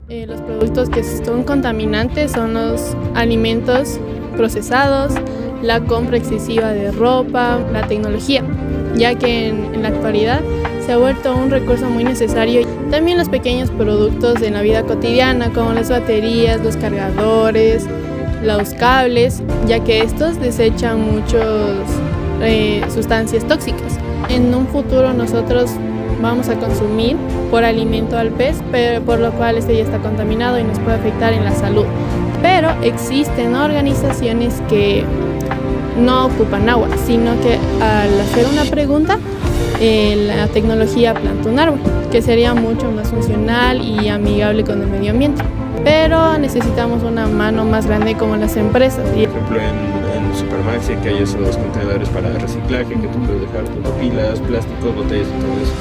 Los productos que son contaminantes son los alimentos procesados, la compra excesiva de ropa, la tecnología, ya que en la actualidad se ha vuelto un recurso muy necesario. También los pequeños productos en la vida cotidiana, como las baterías, los cargadores, los cables, ya que estos desechan muchas sustancias tóxicas. En un futuro nosotros vamos a consumir por alimento al pez, pero por lo cual este ya está contaminado y nos puede afectar en la salud. Pero existen organizaciones que no ocupan agua, sino que al hacer una pregunta, la tecnología planta un árbol, que sería mucho más funcional y amigable con el medio ambiente. Pero necesitamos una mano más grande como las empresas. Por ejemplo, en Supermaxi que hay esos contenedores para reciclaje que tú puedes dejar tus pilas, plásticos, botellas y todo eso.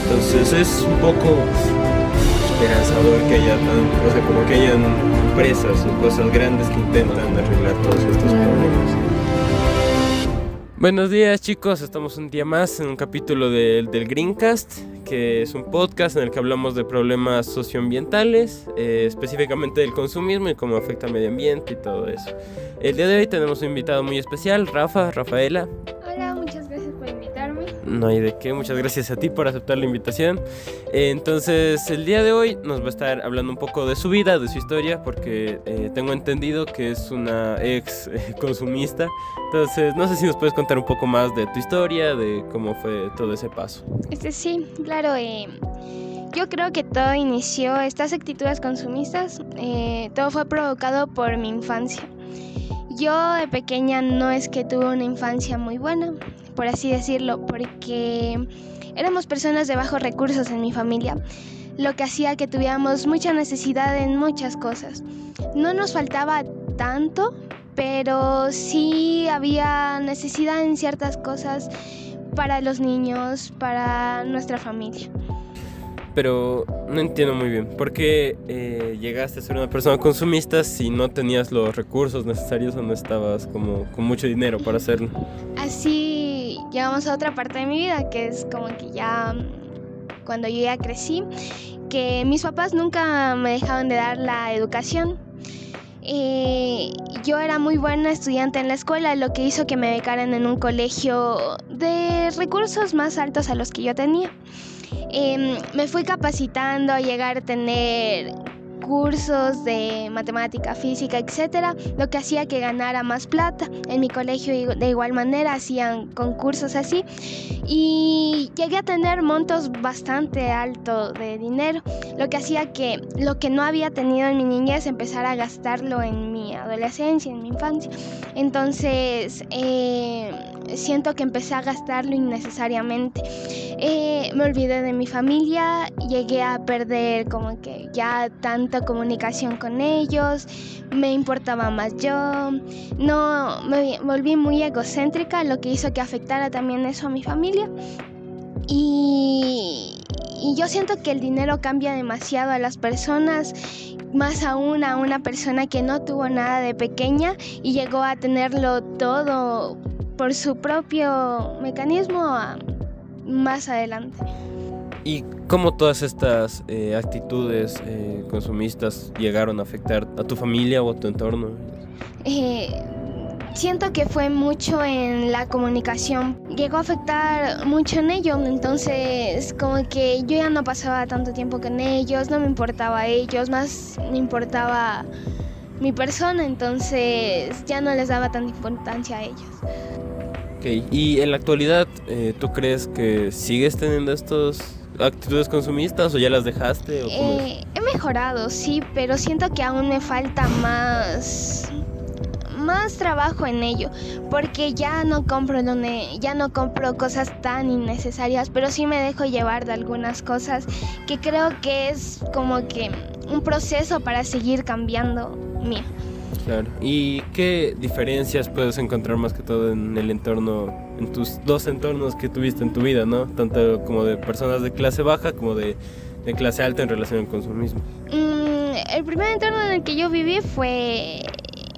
Entonces es un poco esperanzador que haya como que hayan empresas o cosas grandes que intentan arreglar todos estos problemas. Buenos días, chicos, estamos un día más en un capítulo del Greencast, que es un podcast en el que hablamos de problemas socioambientales, específicamente del consumismo y cómo afecta al medio ambiente y todo eso. El día de hoy tenemos un invitado muy especial, Rafaela. Hola, muchas gracias por invitarme. No hay de qué, muchas gracias a ti por aceptar la invitación. Entonces, el día de hoy nos va a estar hablando un poco de su vida, de su historia, porque tengo entendido que es una ex consumista. Entonces, no sé si nos puedes contar un poco más de tu historia, de cómo fue todo ese paso. Sí, claro, yo creo que todo inició, estas actitudes consumistas, todo fue provocado por mi infancia. Yo de pequeña no es que tuve una infancia muy buena, por así decirlo, porque éramos personas de bajos recursos en mi familia, lo que hacía que tuviéramos mucha necesidad en muchas cosas. No nos faltaba tanto, pero sí había necesidad en ciertas cosas para los niños, para nuestra familia. Pero no entiendo muy bien, ¿por qué llegaste a ser una persona consumista si no tenías los recursos necesarios o no estabas como con mucho dinero para hacerlo? Así llegamos a otra parte de mi vida, que es como que ya cuando yo ya crecí, que mis papás nunca me dejaban de dar la educación. Yo era muy buena estudiante en la escuela, lo que hizo que me becaran en un colegio de recursos más altos a los que yo tenía. Me fui capacitando a llegar a tener cursos de matemática, física, etcétera, lo que hacía que ganara más plata. En mi colegio de igual manera hacían concursos así y llegué a tener montos bastante altos de dinero, lo que hacía que lo que no había tenido en mi niñez empezara a gastarlo en mi adolescencia, en mi infancia. Entonces siento que empecé a gastarlo innecesariamente. Me olvidé de mi familia, llegué a perder como que ya tanta comunicación con ellos, me importaba más yo, no, me volví muy egocéntrica, lo que hizo que afectara también eso a mi familia. Y yo siento que el dinero cambia demasiado a las personas, más aún a una persona que no tuvo nada de pequeña y llegó a tenerlo todo por su propio mecanismo más adelante. ¿Y cómo todas estas actitudes consumistas llegaron a afectar a tu familia o a tu entorno? Siento que fue mucho en la comunicación, llegó a afectar mucho en ello, entonces como que yo ya no pasaba tanto tiempo con ellos, no me importaba a ellos, más me importaba mi persona, entonces ya no les daba tanta importancia a ellos. Okay. ¿Y en la actualidad tú crees que sigues teniendo estas actitudes consumistas o ya las dejaste? ¿O cómo es? He mejorado, sí, pero siento que aún me falta más trabajo en ello, porque ya no compro cosas tan innecesarias, pero sí me dejo llevar de algunas cosas que creo que es como que un proceso para seguir cambiando mío. Claro. ¿Y qué diferencias puedes encontrar más que todo en el entorno, en tus dos entornos que tuviste en tu vida, ¿no? Tanto como de personas de clase baja como de clase alta en relación al consumismo. El primer entorno en el que yo viví fue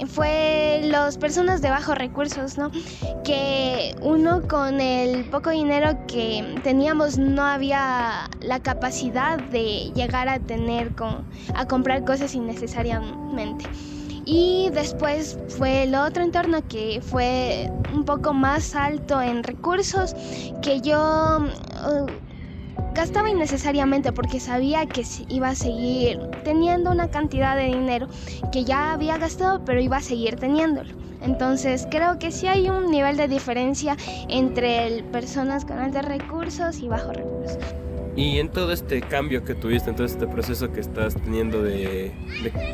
fue las personas de bajos recursos, ¿no? Que uno con el poco dinero que teníamos no había la capacidad de llegar a tener a comprar cosas innecesariamente. Y después fue el otro entorno que fue un poco más alto en recursos, que yo gastaba innecesariamente porque sabía que iba a seguir teniendo una cantidad de dinero que ya había gastado, pero iba a seguir teniéndolo. Entonces creo que sí hay un nivel de diferencia entre personas con altos recursos y bajos recursos. Y en todo este cambio que tuviste, en todo este proceso que estás teniendo de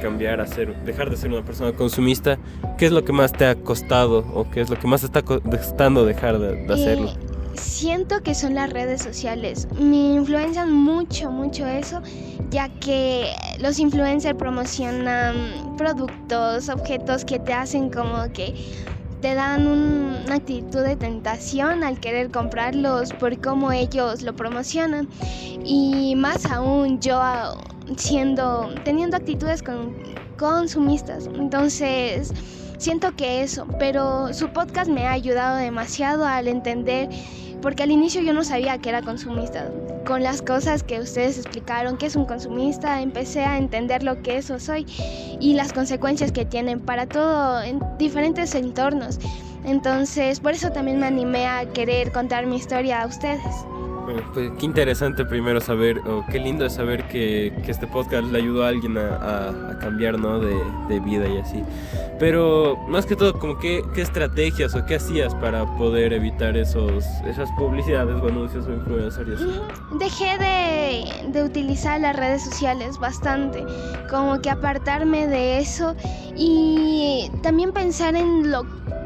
cambiar a dejar de ser una persona consumista, ¿qué es lo que más te ha costado o qué es lo que más te está costando dejar de hacerlo? Siento que son las redes sociales. Me influencian mucho eso, ya que los influencers promocionan productos, objetos que te hacen como que te dan una actitud de tentación al querer comprarlos por cómo ellos lo promocionan. Y más aún yo teniendo actitudes consumistas. Entonces siento que eso, pero su podcast me ha ayudado demasiado al entender, porque al inicio yo no sabía que era consumista. Con las cosas que ustedes explicaron que es un consumista, empecé a entender lo que eso soy y las consecuencias que tienen para todo en diferentes entornos. Entonces, por eso también me animé a querer contar mi historia a ustedes. Bueno, pues qué interesante primero saber, o qué lindo es saber que este podcast le ayudó a alguien a cambiar, ¿no? de vida y así. Pero más que todo, como qué estrategias o qué hacías para poder evitar esas publicidades o anuncios o influencers y así. Dejé de utilizar las redes sociales bastante, como que apartarme de eso y también pensar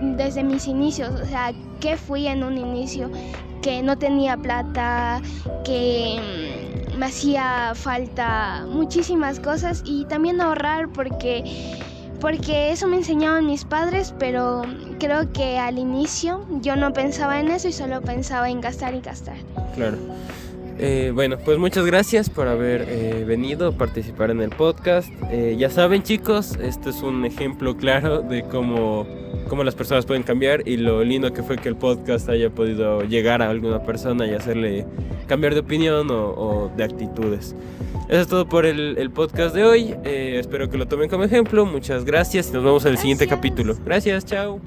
desde mis inicios, o sea, qué fui en un inicio, que no tenía plata, que me hacía falta muchísimas cosas, y también ahorrar porque eso me enseñaban mis padres, pero creo que al inicio yo no pensaba en eso y solo pensaba en gastar y gastar. Claro. Bueno, pues muchas gracias por haber venido a participar en el podcast. Ya saben, chicos, este es un ejemplo claro de cómo las personas pueden cambiar, y lo lindo que fue que el podcast haya podido llegar a alguna persona y hacerle cambiar de opinión o de actitudes. Eso es todo por el podcast de hoy. Espero que lo tomen como ejemplo. Muchas gracias y nos vemos en el siguiente capítulo. Gracias, chao.